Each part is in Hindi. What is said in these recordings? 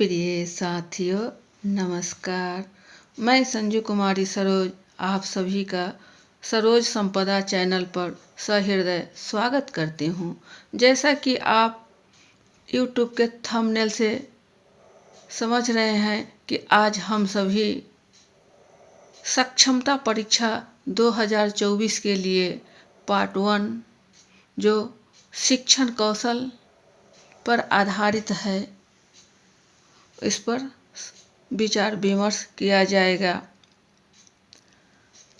प्रिय साथियों, नमस्कार। मैं संजू कुमारी सरोज आप सभी का सरोज संपदा चैनल पर सहृदय स्वागत करती हूँ। जैसा कि आप YouTube के थंबनेल से समझ रहे हैं कि आज हम सभी सक्षमता परीक्षा 2024 के लिए पार्ट 1 जो शिक्षण कौशल पर आधारित है, इस पर विचार विमर्श किया जाएगा।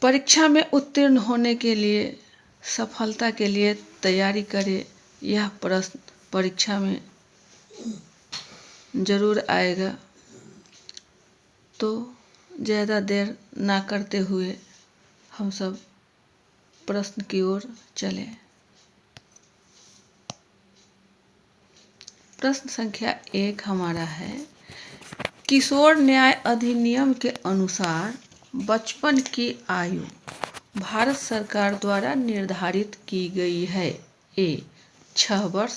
परीक्षा में उत्तीर्ण होने के लिए, सफलता के लिए तैयारी करें, यह प्रश्न परीक्षा में जरूर आएगा। तो ज़्यादा देर ना करते हुए हम सब प्रश्न की ओर चलें। प्रश्न संख्या 1 हमारा है, किशोर न्याय अधिनियम के अनुसार बचपन की आयु भारत सरकार द्वारा निर्धारित की गई है। ए 6 वर्ष,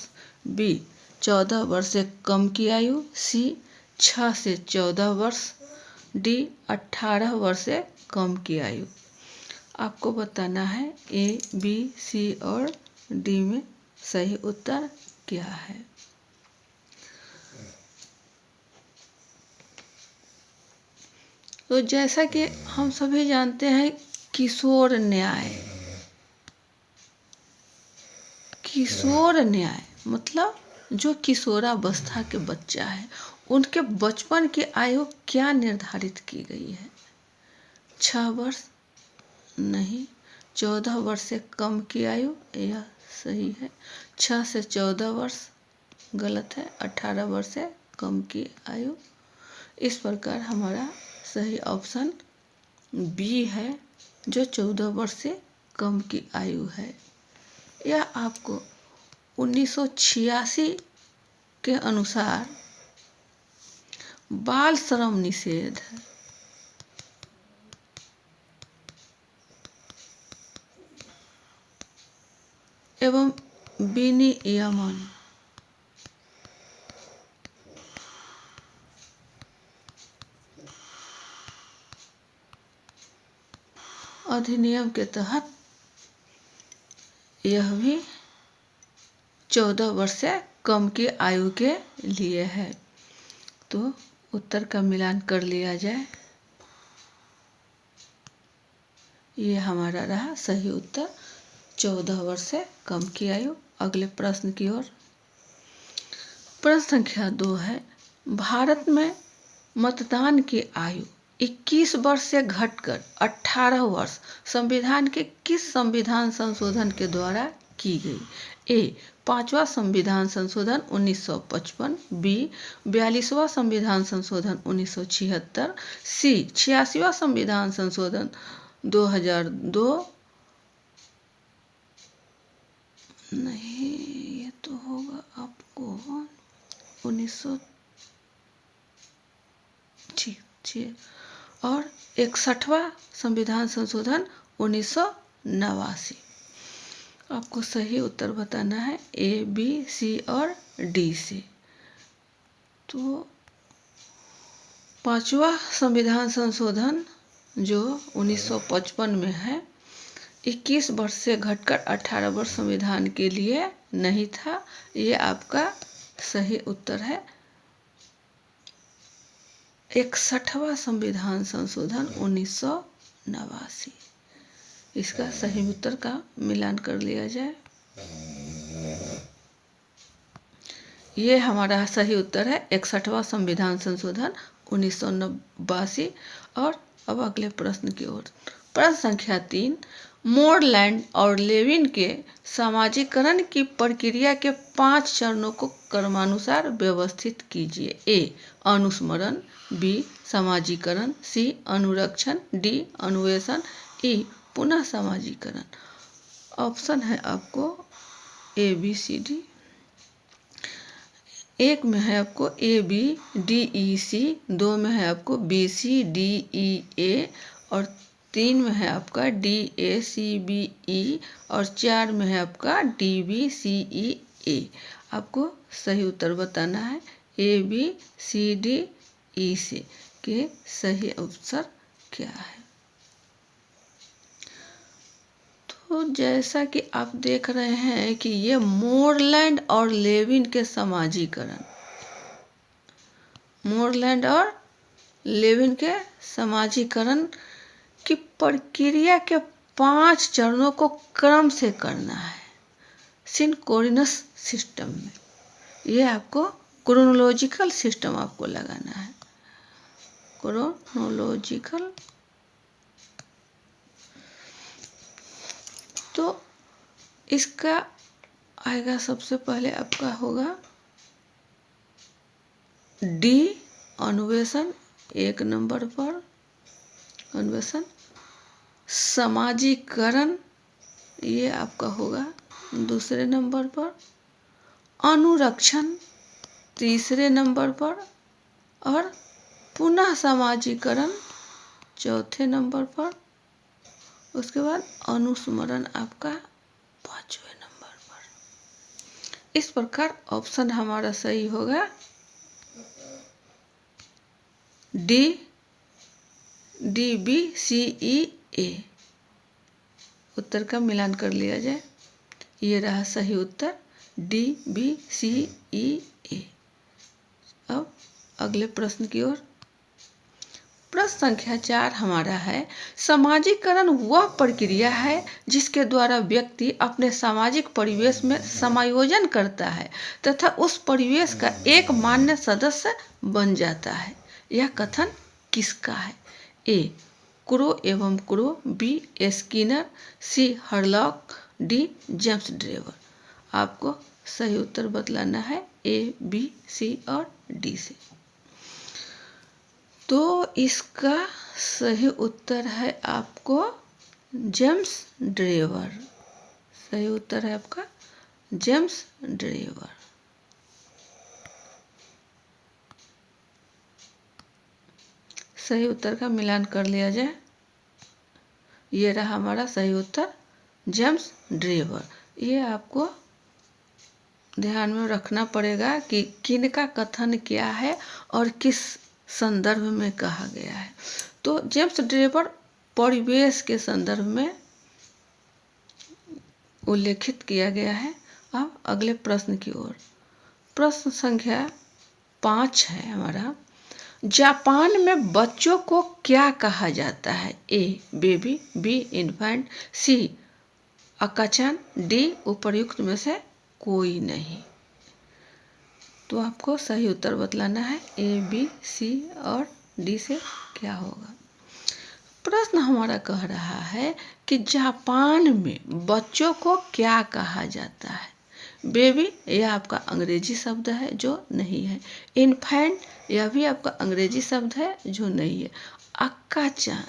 बी 14 वर्ष से कम की आयु, सी 6 से 14 वर्ष, डी 18 वर्ष से कम की आयु। आपको बताना है ए, बी, सी और डी में सही उत्तर क्या है। तो जैसा कि हम सभी जानते हैं, किशोर न्याय मतलब जो किशोरावस्था के बच्चा है, उनके बचपन की आयु क्या निर्धारित की गई है। 6 वर्ष नहीं, 14 वर्ष से कम की आयु यह सही है। 6 से 14 वर्ष गलत है। 18 वर्ष से कम की आयु। इस प्रकार हमारा सही ऑप्शन बी है, जो 14 वर्ष से कम की आयु है। यह आपको 1986 के अनुसार बाल श्रम निषेध एवं विनियमन अधिनियम के तहत यह भी 14 वर्ष से कम की आयु के लिए है। तो उत्तर का मिलान कर लिया जाए। ये हमारा रहा सही उत्तर, 14 वर्ष से कम की आयु। अगले प्रश्न की ओर। प्रश्न संख्या 2 है, भारत में मतदान की आयु 21 वर्ष से घटकर 18 वर्ष संविधान के किस संविधान संशोधन के द्वारा की गई। ए 5वां संविधान संशोधन 1955, बी 42वां संविधान संशोधन 1976, सी 86वां संविधान संशोधन 2002। नहीं, ये तो होगा आपको 1900 और 61वां संविधान संशोधन 1989। आपको सही उत्तर बताना है ए, बी, सी और डी से। तो 5वां संविधान संशोधन जो 1955 में है, 21 वर्ष से घटकर 18 वर्ष संविधान के लिए नहीं था। ये आपका सही उत्तर है। 61वां संविधान संशोधन 1989। इसका सही उत्तर का मिलान कर लिया जाए। ये हमारा सही उत्तर है 61वां संविधान संशोधन 1989। और अब अगले प्रश्न की ओर। प्रश्न संख्या 3, मोरलैंड और लेविन के समाजीकरण की प्रक्रिया के 5 चरणों को क्रमानुसार व्यवस्थित कीजिए। ए अनुस्मरण, बी समाजीकरण, सी अनुरक्षण, डी अन्वेषण, ई पुनः समाजीकरण। ऑप्शन है आपको ए, बी, सी, डी। 1 में है आपको ए, बी, डी, ई, सी, 2 में है आपको बी, सी, डी, ई, ए और 3 में है आपका डी, ए, सी, बी, ई और 4 में है आपका डी, बी, सी, ई, ए। आपको सही उत्तर बताना है A B C D E से कि सही उत्तर क्या है। तो जैसा कि आप देख रहे हैं कि ये मोरलैंड और लेविन के समाजीकरण, मोरलैंड और लेविन के समाजीकरण की प्रक्रिया के 5 चरणों को क्रम से करना है सिंक्रोनस सिस्टम में। ये आपको क्रोनोलॉजिकल सिस्टम आपको लगाना है, क्रोनोलॉजिकल। तो इसका आएगा, सबसे पहले आपका होगा डी अन्वेषण, 1 नंबर पर अन्वेषण। समाजीकरण ये आपका होगा 2 नंबर पर। अनुरक्षण 3 नंबर पर। और पुनः समाजीकरण 4 नंबर पर। उसके बाद अनुस्मरण आपका 5वें नंबर पर। इस प्रकार ऑप्शन हमारा सही होगा डी, डी बी सी ई ए। उत्तर का मिलान कर लिया जाए। ये रहा सही उत्तर डी बी सी ई ए। अब अगले प्रश्न की ओर। प्रश्न संख्या 4 हमारा है, समाजीकरण वह प्रक्रिया है जिसके द्वारा व्यक्ति अपने सामाजिक परिवेश में समायोजन करता है तथा उस परिवेश का एक मान्य सदस्य बन जाता है। यह कथन किसका है? ए क्रो एवं क्रो, बी स्किनर, सी हरलॉक, डी जेम्स ड्रेवर। आपको सही उत्तर बतलाना है ए बी सी और डी से। तो इसका सही उत्तर है आपको जेम्स ड्रेवर। सही उत्तर है आपका जेम्स ड्रेवर। सही उत्तर का मिलान कर लिया जाए। ये रहा हमारा सही उत्तर जेम्स ड्रेवर। ये आपको ध्यान में रखना पड़ेगा कि किनका कथन क्या है और किस संदर्भ में कहा गया है। तो जेम्स ड्रेवर परिवेश के संदर्भ में उल्लेखित किया गया है। अब अगले प्रश्न की ओर। प्रश्न संख्या 5 है हमारा, जापान में बच्चों को क्या कहा जाता है? ए बेबी, बी इन्फेंट, सी अकाचान, डी उपर्युक्त में से कोई नहीं। तो आपको सही उत्तर बतलाना है ए बी सी और डी से क्या होगा। प्रश्न हमारा कह रहा है कि जापान में बच्चों को क्या कहा जाता है? बेबी यह आपका अंग्रेजी शब्द है जो नहीं है। इन्फेंट यह भी आपका अंग्रेजी शब्द है जो नहीं है। अक्का-चान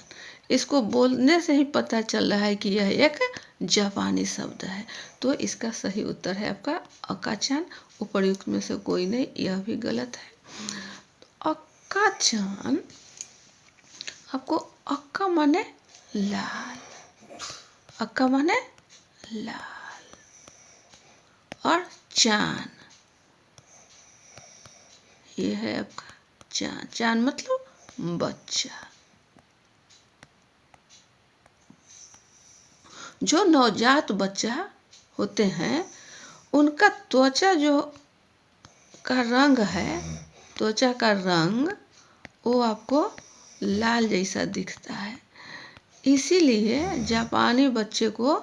इसको बोलने से ही पता चल रहा है कि यह एक जापानी शब्द है। तो इसका सही उत्तर है आपका अक्का-चान, उपर्युक्त में से कोई नहीं, यह भी गलत है। अक्का-चान आपको अक्का माने लाल, अक्का माने लाल और चान ये है आपका चान। चान मतलब बच्चा। जो नवजात बच्चा होते हैं उनका त्वचा जो का रंग है, त्वचा का रंग वो आपको लाल जैसा दिखता है। इसीलिए जापानी बच्चे को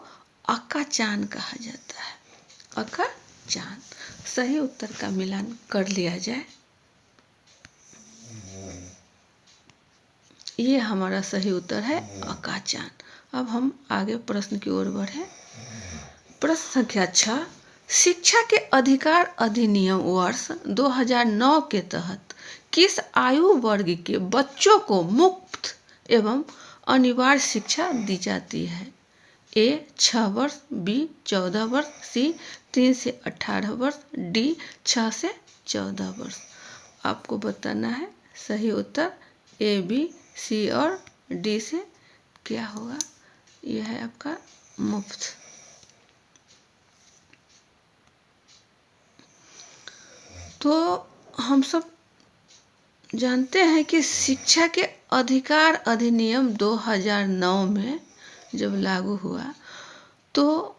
अक्का-चान कहा जाता है। अक्का-चान। सही उत्तर का मिलान कर लिया जाए। ये हमारा सही उत्तर है अक्का-चान। अब हम आगे प्रश्न की ओर बढ़े। प्रश्न संख्या 6, शिक्षा के अधिकार अधिनियम वर्ष 2009 के तहत किस आयु वर्ग के बच्चों को मुफ्त एवं अनिवार्य शिक्षा दी जाती है? ए 6 वर्ष, बी 14 वर्ष, सी 3 से 18 वर्ष, डी 6 से 14 वर्ष। आपको बताना है सही उत्तर ए बी सी और डी से क्या होगा। यह है आपका मुफ्त। तो हम सब जानते हैं कि शिक्षा के अधिकार अधिनियम 2009 में जब लागू हुआ तो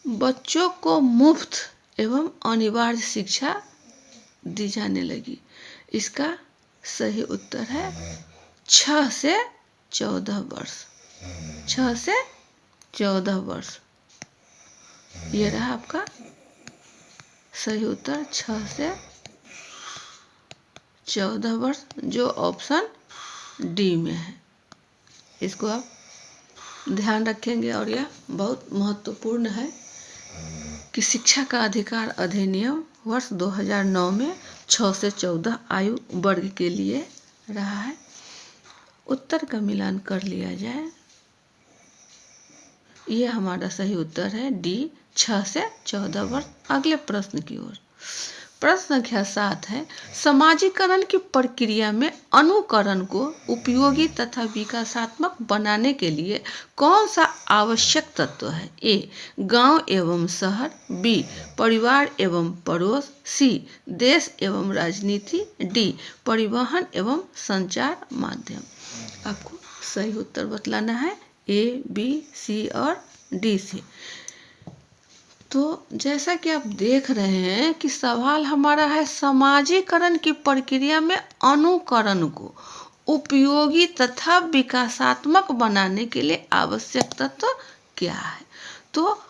बच्चों को मुफ्त एवं अनिवार्य शिक्षा दी जाने लगी। इसका सही उत्तर है 6 से 14 वर्ष। 6 से 14 वर्ष ये रहा आपका सही उत्तर, 6 से 14 वर्ष, जो ऑप्शन डी में है। इसको आप ध्यान रखेंगे और यह बहुत महत्वपूर्ण है कि शिक्षा का अधिकार अधिनियम वर्ष 2009 में 6 से 14 आयु वर्ग के लिए रहा है। उत्तर का मिलान कर लिया जाए। ये हमारा सही उत्तर है डी, 6 से 14 वर्ष। अगले प्रश्न की ओर। प्रश्न संख्या 7 है, समाजीकरण की प्रक्रिया में अनुकरण को उपयोगी तथा विकासात्मक बनाने के लिए कौन सा आवश्यक तत्व है? ए, गांव एवं शहर, बी, परिवार एवं पड़ोस, सी, देश एवं राजनीति, डी, परिवहन एवं संचार माध्यम। आपको सही उत्तर बतलाना है ए, बी, सी और डी से। तो जैसा कि आप देख रहे हैं कि सवाल हमारा है समाजीकरण की प्रक्रिया में अनुकरण को उपयोगी तथा विकासात्मक बनाने के लिए आवश्यक तत्व क्या है? तो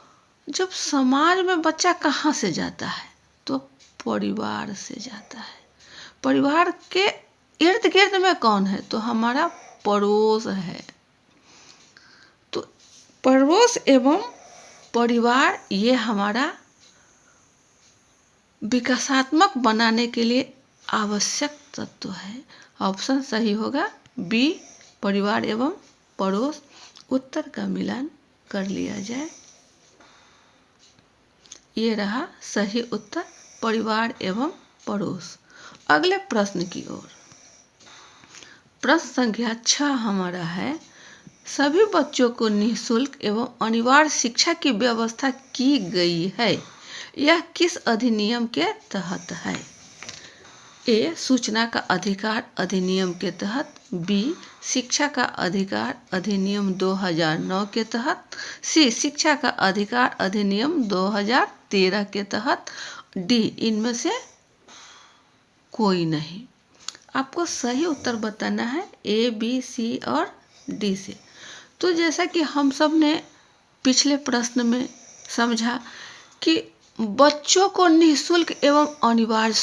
जब समाज में बच्चा कहाँ से जाता है? तो परिवार से जाता है। परिवार के इर्द गिर्द में कौन है? तो हमारा पड़ोस है। तो पड़ोस एवं परिवार ये हमारा विकासात्मक बनाने के लिए आवश्यक तत्व है। ऑप्शन सही होगा बी, परिवार एवं पड़ोस। उत्तर का मिलान कर लिया जाए। ये रहा सही उत्तर, परिवार एवं पड़ोस। अगले प्रश्न की ओर। प्रश्न संख्या 6 हमारा है, सभी बच्चों को निःशुल्क एवं अनिवार्य शिक्षा की व्यवस्था की गई है। यह किस अधिनियम के तहत है? ए, सूचना का अधिकार अधिनियम के तहत, बी, शिक्षा का अधिकार अधिनियम 2009 के तहत, सी, शिक्षा का अधिकार अधिनियम 2013 के तहत, डी, इनमें से कोई नहीं। आपको सही उत्तर बताना है ए, बी, सी और डी से। तो जैसा कि हम सब ने पिछले प्रश्न में समझा कि बच्चों को निःशुल्क एवं अनिवार्य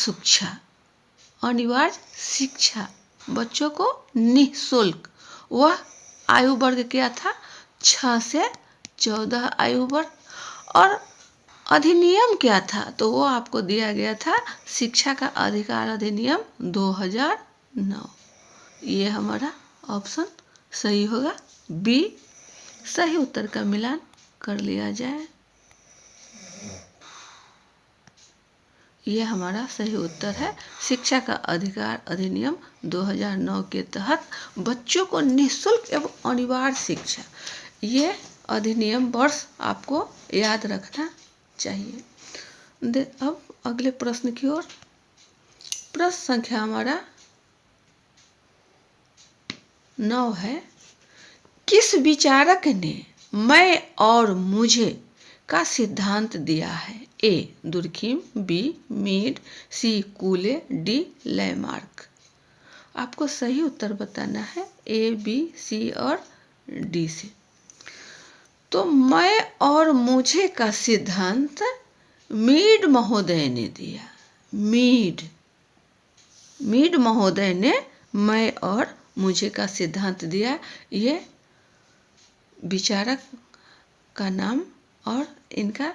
शिक्षा बच्चों को निःशुल्क, वह आयु वर्ग क्या था? 6 से 14 आयु वर्ग। और अधिनियम क्या था? तो वो आपको दिया गया था शिक्षा का अधिकार अधिनियम 2009। ये हमारा ऑप्शन सही होगा बी। सही उत्तर का मिलान कर लिया जाए। यह हमारा सही उत्तर है, शिक्षा का अधिकार अधिनियम 2009 के तहत बच्चों को निःशुल्क एवं अनिवार्य शिक्षा, ये अधिनियम वर्ष आपको याद रखना चाहिए। अब अगले प्रश्न की ओर। प्रश्न संख्या हमारा 9 है, किस विचारक ने मैं और मुझे का सिद्धांत दिया है? ए, दुर्खिम, बी, मीड, सी, कूले, डी, लैमार्क। आपको सही उत्तर बताना है ए, बी, सी और डी से। तो मैं और मुझे का सिद्धांत मीड महोदय ने दिया। मीड महोदय ने मैं और मुझे का सिद्धांत दिया। ये विचारक का नाम और इनका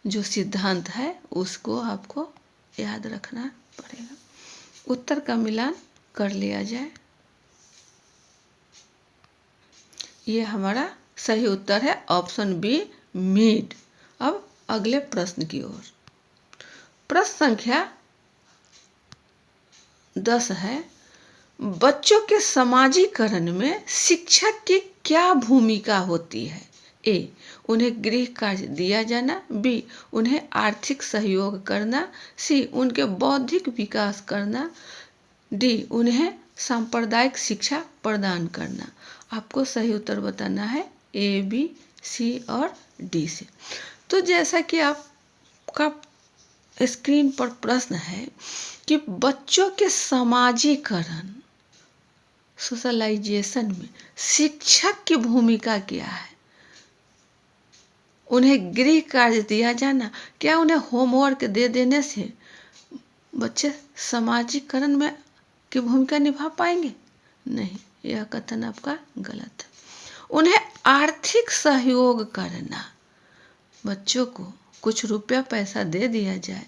जो सिद्धांत है उसको आपको याद रखना पड़ेगा। उत्तर का मिलान कर लिया जाए। ये हमारा सही उत्तर है ऑप्शन बी, मीड। अब अगले प्रश्न की ओर। प्रश्न संख्या 10 है, बच्चों के समाजीकरण में शिक्षक की क्या भूमिका होती है? ए, उन्हें गृह कार्य दिया जाना। बी, उन्हें आर्थिक सहयोग करना। सी, उनके बौद्धिक विकास करना। डी, उन्हें सांप्रदायिक शिक्षा प्रदान करना। आपको सही उत्तर बताना है ए, बी, सी और डी से। तो जैसा कि आपका स्क्रीन पर प्रश्न है कि बच्चों के समाजीकरण, सोशलाइजेशन में शिक्षक की भूमिका क्या है। उन्हें गृह कार्य दिया जाना, क्या उन्हें होमवर्क दे देने से बच्चे समाजीकरण में की भूमिका निभा पाएंगे? नहीं, यह कथन आपका गलत है। उन्हें आर्थिक सहयोग करना, बच्चों को कुछ रुपया पैसा दे दिया जाए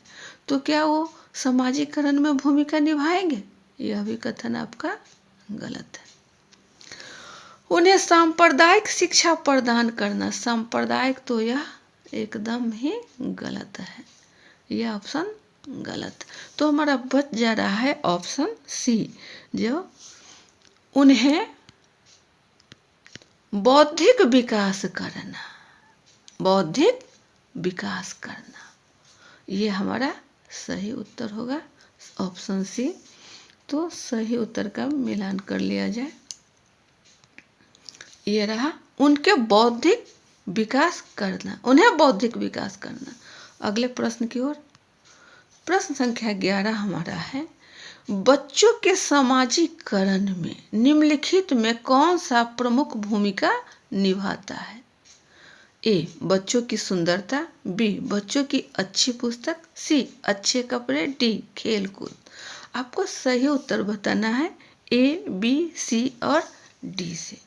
तो क्या वो समाजीकरण में भूमिका निभाएंगे? यह भी कथन आपका गलत है। उन्हें सांप्रदायिक शिक्षा प्रदान करना, सांप्रदायिक तो यह एकदम ही गलत है, यह ऑप्शन गलत। तो हमारा बच जा रहा है ऑप्शन सी, जो उन्हें बौद्धिक विकास करना, बौद्धिक विकास करना, ये हमारा सही उत्तर होगा ऑप्शन सी। तो सही उत्तर का मिलान कर लिया जाए, ये रहा उनके बौद्धिक विकास करना, उन्हें बौद्धिक विकास करना। अगले प्रश्न की ओर, प्रश्न संख्या 11 हमारा है, बच्चों के समाजीकरण में निम्नलिखित में कौन सा प्रमुख भूमिका निभाता है? ए, बच्चों की सुंदरता। बी, बच्चों की अच्छी पुस्तक। सी, अच्छे कपड़े। डी, खेल कूद। आपको सही उत्तर बताना है ए, बी, सी और डी से।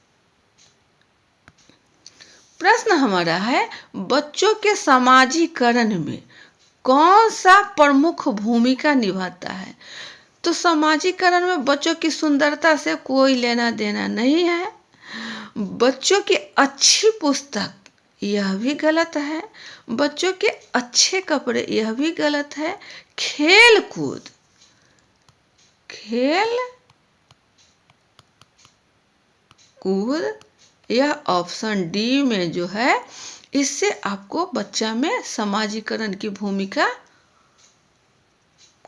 प्रश्न हमारा है, बच्चों के समाजीकरण में कौन सा प्रमुख भूमिका निभाता है? तो समाजीकरण में बच्चों की सुंदरता से कोई लेना देना नहीं है। बच्चों की अच्छी पुस्तक, यह भी गलत है। बच्चों के अच्छे कपड़े, यह भी गलत है। खेल कूद, खेल कूद, यह ऑप्शन डी में जो है, इससे आपको बच्चा में समाजीकरण की भूमिका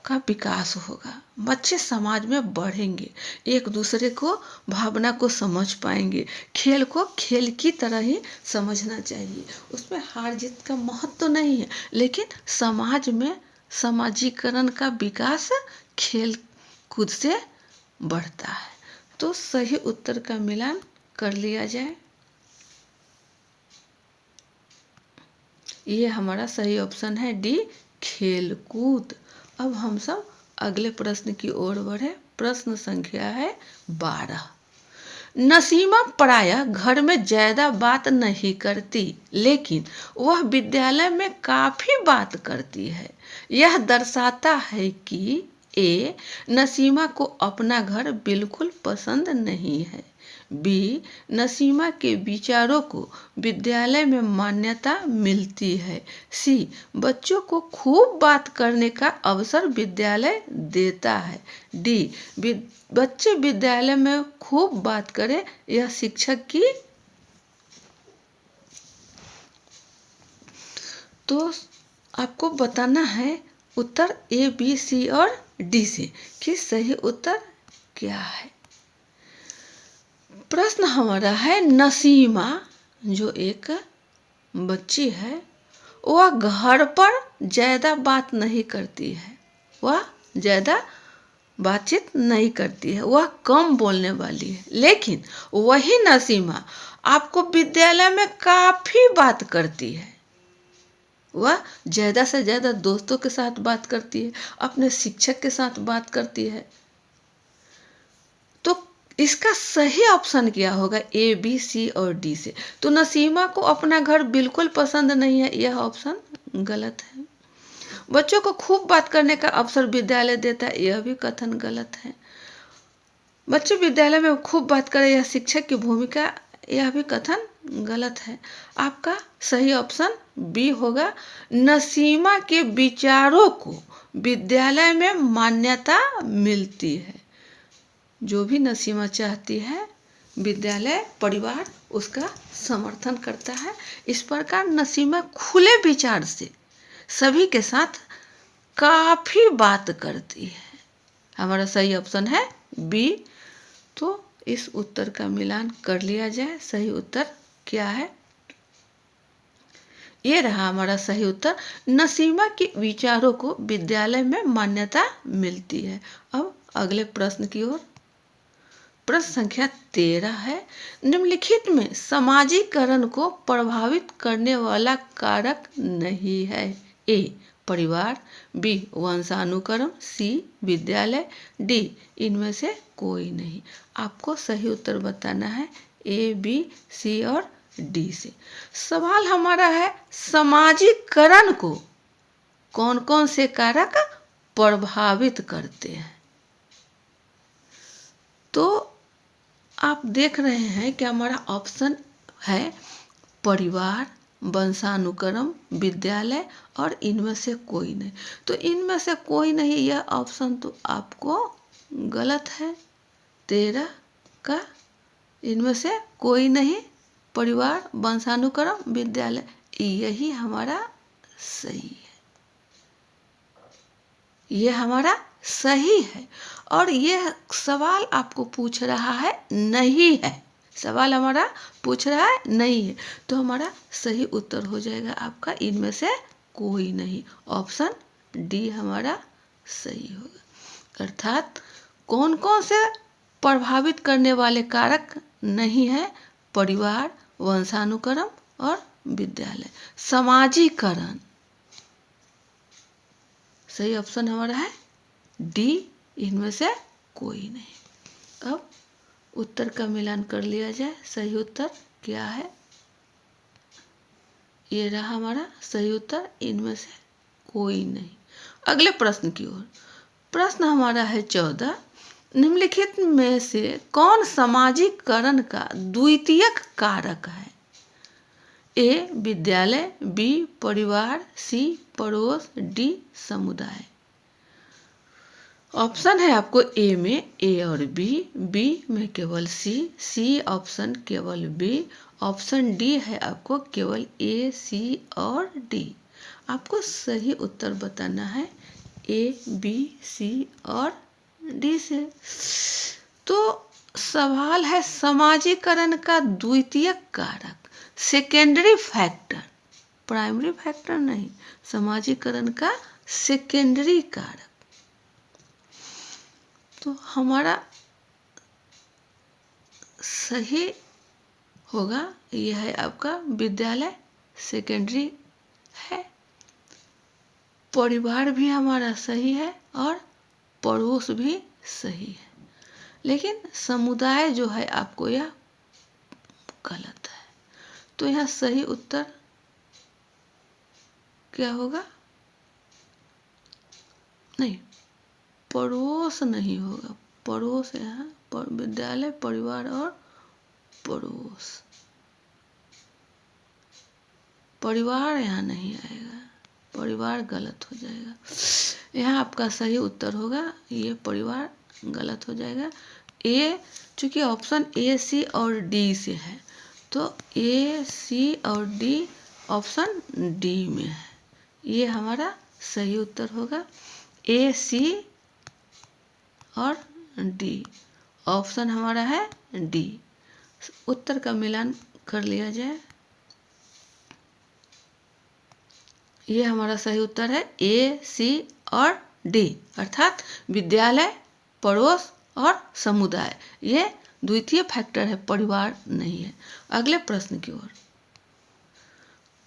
का विकास होगा। बच्चे समाज में बढ़ेंगे, एक दूसरे को भावना को समझ पाएंगे। खेल को खेल की तरह ही समझना चाहिए, उसमें हार जीत का महत्व तो नहीं है, लेकिन समाज में समाजीकरण का विकास खेल कूद से बढ़ता है। तो सही उत्तर का मिलान कर लिया जाए, ये हमारा सही ऑप्शन है डी, खेल कूद। अब हम सब अगले प्रश्न की ओर बढ़े। प्रश्न संख्या है 12। नसीमा प्रायः घर में ज्यादा बात नहीं करती, लेकिन वह विद्यालय में काफी बात करती है। यह दर्शाता है कि ए, नसीमा को अपना घर बिल्कुल पसंद नहीं है। बी, नसीमा के विचारों को विद्यालय में मान्यता मिलती है। सी, बच्चों को खूब बात करने का अवसर विद्यालय देता है। डी, बच्चे विद्यालय में खूब बात करें, यह शिक्षक की। तो आपको बताना है उत्तर ए, बी, सी और डी से कि सही उत्तर क्या है। प्रश्न हमारा है, नसीमा जो एक बच्ची है, वह घर पर ज्यादा बात नहीं करती है, वह ज्यादा बातचीत नहीं करती है, वह कम बोलने वाली है। लेकिन वही नसीमा आपको विद्यालय में काफी बात करती है, वह ज्यादा से ज्यादा दोस्तों के साथ बात करती है, अपने शिक्षक के साथ बात करती है। तो इसका सही ऑप्शन क्या होगा ए, बी, सी और डी से? तो नसीमा को अपना घर बिल्कुल पसंद नहीं है, यह ऑप्शन गलत है। बच्चों को खूब बात करने का अवसर विद्यालय देता है, यह भी कथन गलत है। बच्चे विद्यालय में खूब बात करें, यह शिक्षक की भूमिका, यह भी कथन गलत है। आपका सही ऑप्शन बी होगा, नसीमा के विचारों को विद्यालय में मान्यता मिलती है। जो भी नसीमा चाहती है विद्यालय परिवार उसका समर्थन करता है। इस प्रकार नसीमा खुले विचार से सभी के साथ काफ़ी बात करती है। हमारा सही ऑप्शन है बी। तो इस उत्तर का मिलान कर लिया जाए। सही उत्तर क्या है? ये रहा हमारा सही उत्तर। नसीमा के विचारों को विद्यालय में मान्यता मिलती है। अब अगले प्रश्न की ओर। प्रश्न संख्या 13 है, निम्नलिखित में समाजीकरण को प्रभावित करने वाला कारक नहीं है। ए परिवार, बी वंशानुक्रम, सी विद्यालय, डी इनमें से कोई नहीं। आपको सही उत्तर बताना है ए, बी, सी और डी से। सवाल हमारा है समाजीकरण को कौन कौन से कारक प्रभावित करते हैं। तो आप देख रहे हैं कि हमारा ऑप्शन है परिवार, वंशानुक्रम, विद्यालय और इनमें से कोई नहीं। तो इनमें से कोई नहीं, यह ऑप्शन तो आपको गलत है। 13 का इनमें से कोई नहीं, परिवार, वंशानुक्रम, विद्यालय, यही हमारा सही है। ये हमारा सही है। और यह सवाल आपको पूछ रहा है नहीं है। सवाल हमारा पूछ रहा है नहीं है। तो हमारा सही उत्तर हो जाएगा आपका इनमें से कोई नहीं। ऑप्शन डी हमारा सही होगा। अर्थात कौन कौन से प्रभावित करने वाले कारक नहीं है? परिवार, वंशानुक्रम और विद्यालय। समाजीकरण सही ऑप्शन हमारा है डी, इनमें से कोई नहीं। अब उत्तर का मिलान कर लिया जाए। सही उत्तर क्या है? ये रहा हमारा सही उत्तर, इनमें से कोई नहीं। अगले प्रश्न की ओर। प्रश्न हमारा है 14, निम्नलिखित में से कौन समाजीकरण का द्वितीयक कारक है? ए विद्यालय, बी परिवार, सी पड़ोस, डी समुदाय। ऑप्शन है आपको ए में ए और बी, बी में केवल सी, सी ऑप्शन केवल बी, ऑप्शन डी है आपको केवल ए, सी और डी। आपको सही उत्तर बताना है ए, बी, सी और डी से। तो सवाल है समाजीकरण का द्वितीयक कारक, सेकेंडरी फैक्टर, प्राइमरी फैक्टर नहीं, समाजीकरण का सेकेंडरी कारक। तो हमारा सही होगा यह है आपका विद्यालय सेकेंडरी है। परिवार भी हमारा सही है और पड़ोस भी सही है। लेकिन समुदाय जो है आपको यह गलत है। तो यह सही उत्तर क्या होगा? नहीं, पड़ोस नहीं होगा। पड़ोस यहाँ विद्यालय, परिवार और पड़ोस। परिवार यहाँ नहीं आएगा, परिवार गलत हो जाएगा। यहाँ आपका सही उत्तर होगा ये परिवार गलत हो जाएगा। ए चूंकि ऑप्शन ए, सी और डी से है तो ए, सी और डी ऑप्शन डी में है। ये हमारा सही उत्तर होगा ए, सी और डी। ऑप्शन हमारा है डी। उत्तर का मिलान कर लिया जाए। ये हमारा सही उत्तर है ए, सी और डी, अर्थात विद्यालय, पड़ोस और समुदाय। ये द्वितीय फैक्टर है, परिवार नहीं है। अगले प्रश्न की ओर।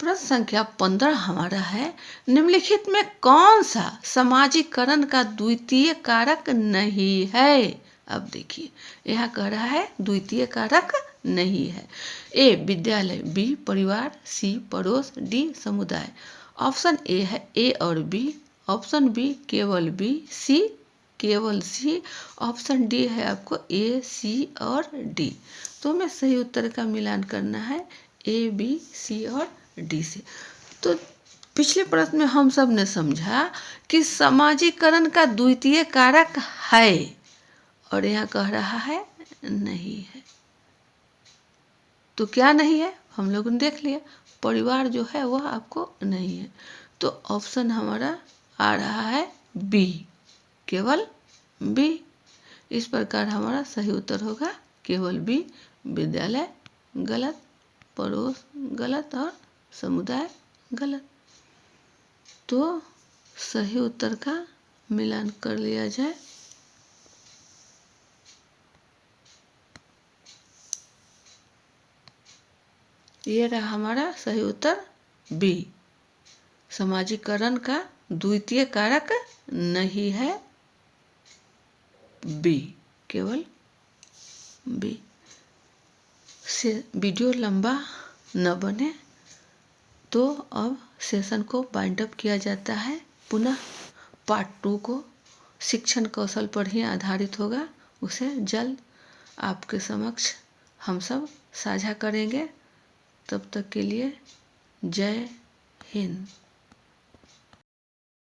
प्रश्न संख्या 15 हमारा है, निम्नलिखित में कौन सा समाजीकरण का द्वितीय कारक नहीं है? अब देखिए यहाँ कह रहा है द्वितीय कारक नहीं है। ए विद्यालय, बी परिवार, सी पड़ोस, डी समुदाय। ऑप्शन ए है ए और बी, ऑप्शन बी केवल बी, सी केवल सी, ऑप्शन डी है आपको ए, सी और डी। तो हमें सही उत्तर का मिलान करना है ए, बी, सी और डी से। तो पिछले प्रश्न में हम सब ने समझा कि समाजीकरण का द्वितीय कारक है और यहाँ कह रहा है नहीं है। तो क्या नहीं है, हम लोगों ने देख लिया, परिवार जो है वह आपको नहीं है। तो ऑप्शन हमारा आ रहा है बी, केवल बी। इस प्रकार हमारा सही उत्तर होगा केवल बी, विद्यालय गलत, पड़ोस गलत और समुदाय गलत। तो सही उत्तर का मिलान कर लिया जाए। ये रहा हमारा सही उत्तर बी, समाजीकरण का द्वितीय कारक नहीं है बी, केवल बी। से वीडियो लंबा न बने तो अब सेशन को बाइंड अप किया जाता है। पुनः पार्ट 2 को शिक्षण कौशल पर ही आधारित होगा, उसे जल्द आपके समक्ष हम सब साझा करेंगे। तब तक के लिए जय हिंद।